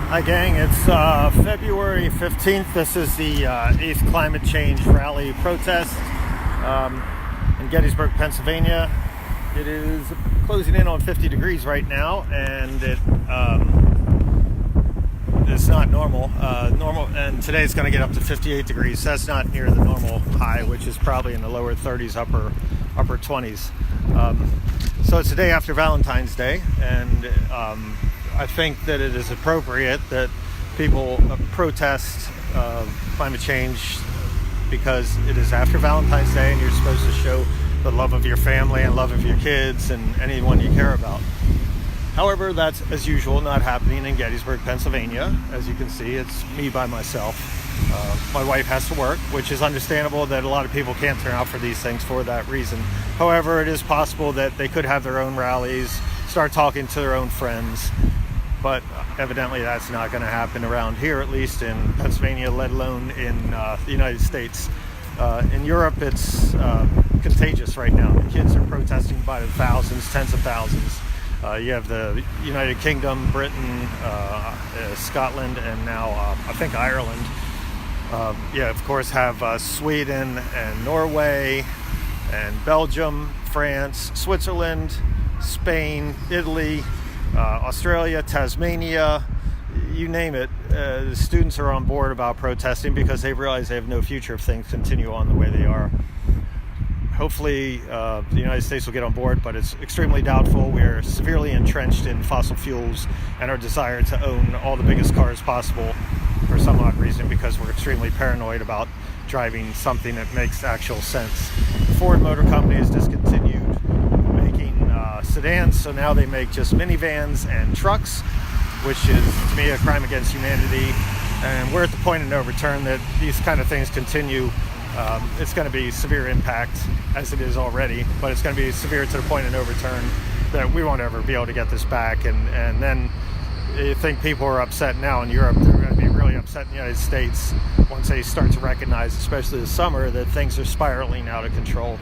Hi gang, it's February 15th. This is the 8th climate change rally protest in Gettysburg, Pennsylvania. It is closing in on 50 degrees right now, and it's not normal. And today it's going to get up to 58 degrees. That's not near the normal high, which is probably in the lower 30s, upper 20s. So it's the day after Valentine's Day, and I think that it is appropriate that people protest climate change because it is after Valentine's Day and you're supposed to show the love of your family and love of your kids and anyone you care about. However, that's, as usual, not happening in Gettysburg, Pennsylvania. As you can see, it's me by myself. My wife has to work, which is understandable that a lot of people can't turn out for these things for that reason. However, it is possible that they could have their own rallies, start talking to their own friends. But evidently that's not going to happen around here, at least in Pennsylvania, let alone in the United States. In Europe, it's contagious right now. The kids are protesting by the thousands, tens of thousands. You have the United Kingdom, Britain, Scotland, and now I think Ireland. Of course, have Sweden and Norway and Belgium, France, Switzerland, Spain, Italy, Australia, Tasmania, you name it. The students are on board about protesting because they realize they have no future if things continue on the way they are. Hopefully the United States will get on board, but it's extremely doubtful. We're severely entrenched in fossil fuels and our desire to own all the biggest cars possible for some odd reason because we're extremely paranoid about driving something that makes actual sense. The Ford Motor Company has discontinued making sedans, so now they make just minivans and trucks, which is to me a crime against humanity, and we're at the point of no return that these kind of things continue. It's going to be severe impact as it is already, but it's going to be severe to the point of no return that we won't ever be able to get this back. And then you think people are upset now in Europe, they're going to be really upset in the United States once they start to recognize, especially this summer, that things are spiraling out of control.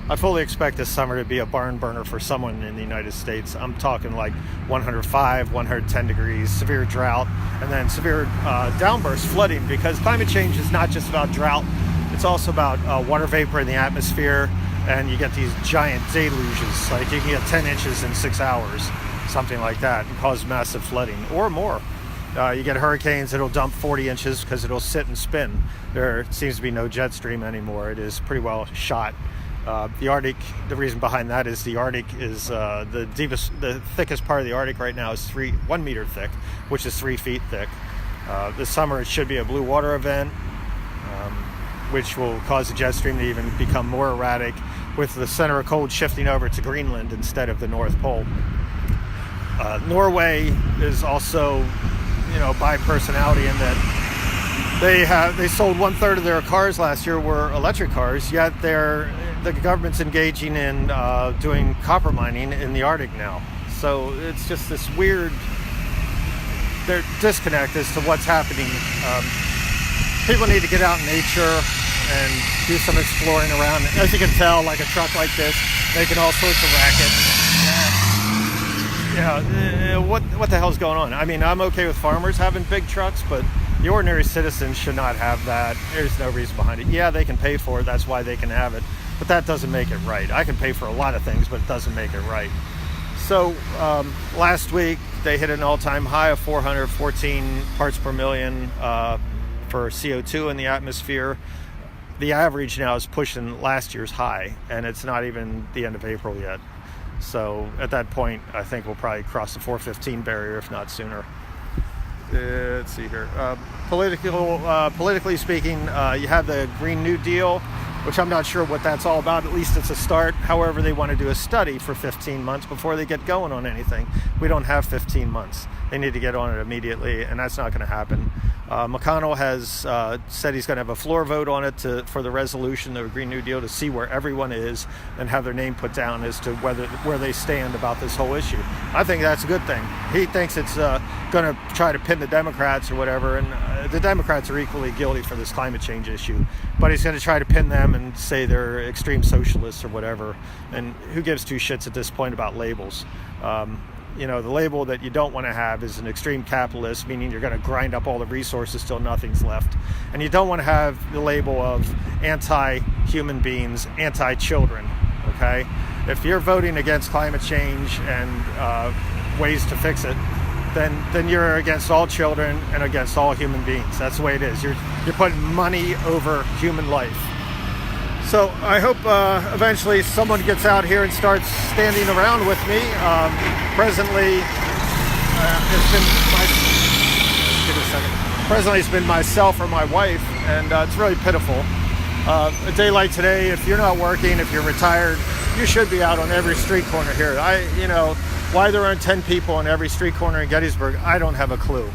I fully expect this summer to be a barn burner for someone in the United States. I'm talking like 105, 110 degrees, severe drought, and then severe downburst flooding, because climate change is not just about drought. It's also about water vapor in the atmosphere, and you get these giant deluges. Like you can get 10 inches in 6 hours, something like that, and cause massive flooding or more. You get hurricanes that'll dump 40 inches because it'll sit and spin. There seems to be no jet stream anymore. It is pretty well shot. The Arctic, the reason behind that is the Arctic is the thickest part of the Arctic right now is 1 meter thick, which is 3 feet thick. This summer it should be a blue water event, which will cause the jet stream to even become more erratic, with the center of cold shifting over to Greenland instead of the North Pole. Norway is also, by personality in that they sold 1/3 of their cars last year were electric cars, yet the government's engaging in doing copper mining in the Arctic now. So it's just this weird disconnect as to what's happening. People need to get out in nature and do some exploring around. As you can tell, like a truck like this, making all sorts of racket. What the hell's going on? I mean, I'm okay with farmers having big trucks, but the ordinary citizen should not have that. There's no reason behind it. Yeah, they can pay for it. That's why they can have it. But that doesn't make it right. I can pay for a lot of things, but it doesn't make it right. So last week, they hit an all-time high of 414 parts per million for CO2 in the atmosphere. The average now is pushing last year's high, and it's not even the end of April yet. So at that point, I think we'll probably cross the 415 barrier, if not sooner. Let's see here. Politically speaking, you have the Green New Deal, which I'm not sure what that's all about. At least it's a start. However, they want to do a study for 15 months before they get going on anything. We don't have 15 months. They need to get on it immediately, and that's not going to happen. McConnell has said he's going to have a floor vote on it for the resolution of the Green New Deal to see where everyone is and have their name put down as to where they stand about this whole issue. I think that's a good thing. He thinks it's going to try to pin the Democrats or whatever, and the Democrats are equally guilty for this climate change issue, but he's going to try to pin them and say they're extreme socialists or whatever, and who gives two shits at this point about labels? the label that you don't want to have is an extreme capitalist, meaning you're going to grind up all the resources till nothing's left. And you don't want to have the label of anti-human beings, anti-children, okay? If you're voting against climate change and ways to fix it, then you're against all children and against all human beings. That's the way it is. You're putting money over human life. So I hope eventually someone gets out here and starts standing around with me. Presently, it's been myself or my wife, and it's really pitiful. A day like today, if you're not working, if you're retired, you should be out on every street corner here. Why there aren't 10 people on every street corner in Gettysburg, I don't have a clue.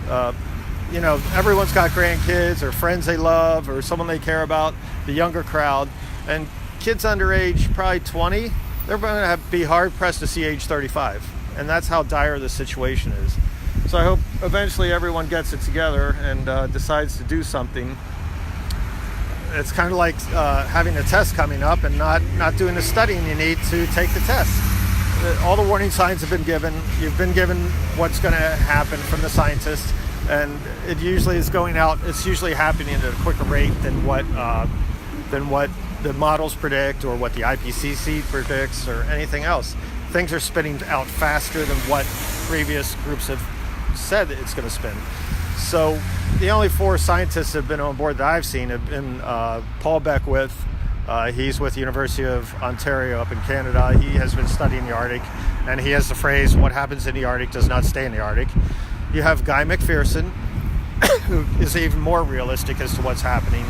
Everyone's got grandkids or friends they love or someone they care about, the younger crowd. And kids under age probably 20, they're going to be hard-pressed to see age 35. And that's how dire the situation is. So I hope eventually everyone gets it together and decides to do something. It's kind of like having a test coming up and not doing the studying you need to take the test. All the warning signs have been given. You've been given what's going to happen from the scientists, and it usually is going out. It's usually happening at a quicker rate than what the models predict or what the IPCC predicts or anything else. Things are spinning out faster than what previous groups have said it's going to spin. So the only 4 scientists that have been on board that I've seen have been Paul Beckwith. He's with the University of Ontario up in Canada. He has been studying the Arctic, and he has the phrase, what happens in the Arctic does not stay in the Arctic. You have Guy McPherson, who is even more realistic as to what's happening.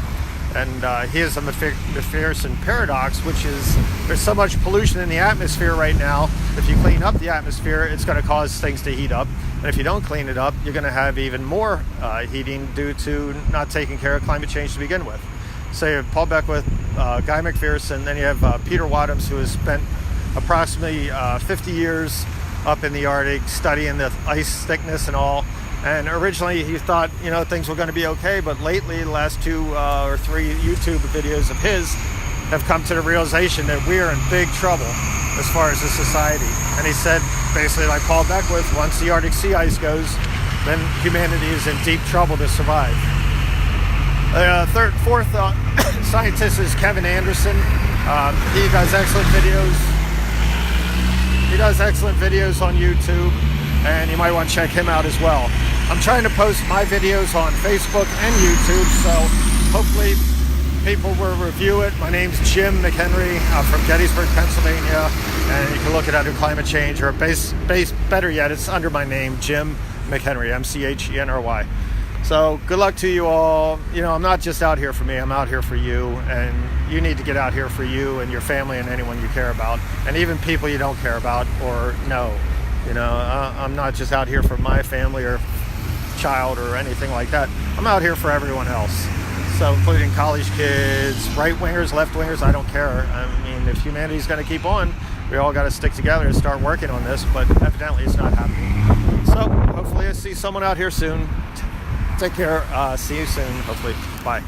And he has the McPherson paradox, which is there's so much pollution in the atmosphere right now. If you clean up the atmosphere, it's going to cause things to heat up. And if you don't clean it up, you're going to have even more heating due to not taking care of climate change to begin with. So you have Paul Beckwith, Guy McPherson, then you have Peter Wadhams, who has spent approximately 50 years up in the Arctic studying the ice thickness and all. And originally he thought, things were going to be okay, but lately the last 2 or 3 YouTube videos of his have come to the realization that we are in big trouble as far as a society. And he said, basically like Paul Beckwith, once the Arctic sea ice goes, then humanity is in deep trouble to survive. Fourth scientist is Kevin Anderson. He does excellent videos. He does excellent videos on YouTube, and you might want to check him out as well. I'm trying to post my videos on Facebook and YouTube, so hopefully people will review it. My name's Jim McHenry from Gettysburg, Pennsylvania, and you can look it under climate change, or better yet, it's under my name, Jim McHenry, McHenry. So good luck to you all. I'm not just out here for me, I'm out here for you, and you need to get out here for you and your family and anyone you care about, and even people you don't care about or know. I'm not just out here for my family or child or anything like that. I'm out here for everyone else. So including college kids, right-wingers, left-wingers, I don't care. I mean, if humanity's going to keep on, we all got to stick together and start working on this, but evidently it's not happening. So hopefully I see someone out here soon. Take care. See you soon, hopefully. Bye.